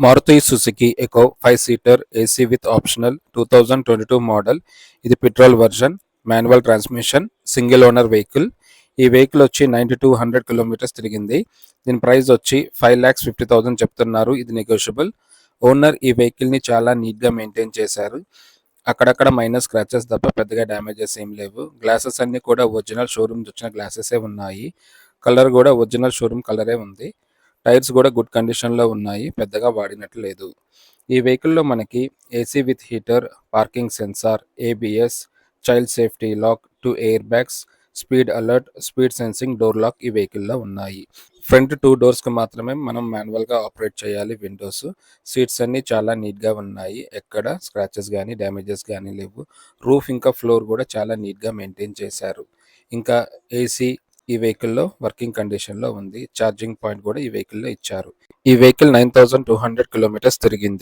Maruti Suzuki Eeco 5 seater AC with optional 2022 model. ఇది petrol version, manual transmission, single owner vehicle. ఈ vehicle వచ్చి 9200 kilometres తిరిగింది. దీని price వచ్చి 5,50,000 చెప్తున్నారు. ఇది నెగోషియబుల్. ఓనర్ ఈ వెహికల్ని చాలా నీట్గా మెయింటైన్ చేశారు. అక్కడక్కడ మైనర్ స్క్రాచెస్ తప్ప పెద్దగా డ్యామేజెస్ ఏం లేవు. గ్లాసెస్ అన్నీ కూడా ఒరిజినల్ షోరూమ్ వచ్చిన గ్లాసెసే ఉన్నాయి. కలర్ కూడా ఒరిజినల్ షోరూమ్ కలరే ఉంది. టైర్స్ కూడా గుడ్ కండిషన్లో ఉన్నాయి, పెద్దగా వాడినట్టు లేదు. ఈ వెహికల్లో మనకి AC with heater, parking sensor, ABS, child safety lock, 2 air bags, speed alert, speed sensing, door lock ఈ వెహికల్లో ఉన్నాయి. ఫ్రంట్ 2 డోర్స్కి మాత్రమే మనం మాన్యువల్గా ఆపరేట్ చేయాలి విండోస్. సీట్స్ అన్నీ చాలా నీట్గా ఉన్నాయి, ఎక్కడ స్క్రాచెస్ కానీ డ్యామేజెస్ కానీ లేవు. రూఫ్ ఇంకా ఫ్లోర్ కూడా చాలా నీట్గా మెయింటైన్ చేశారు. ఇంకా ఏసీ ఈ వెహికల్లో వర్కింగ్ కండిషన్లో ఉంది. ఛార్జింగ్ పాయింట్ కూడా ఈ వెహికల్లో ఇచ్చారు. ఈ వెహికల్ 9200 కిలోమీటర్స్ తిరిగింది.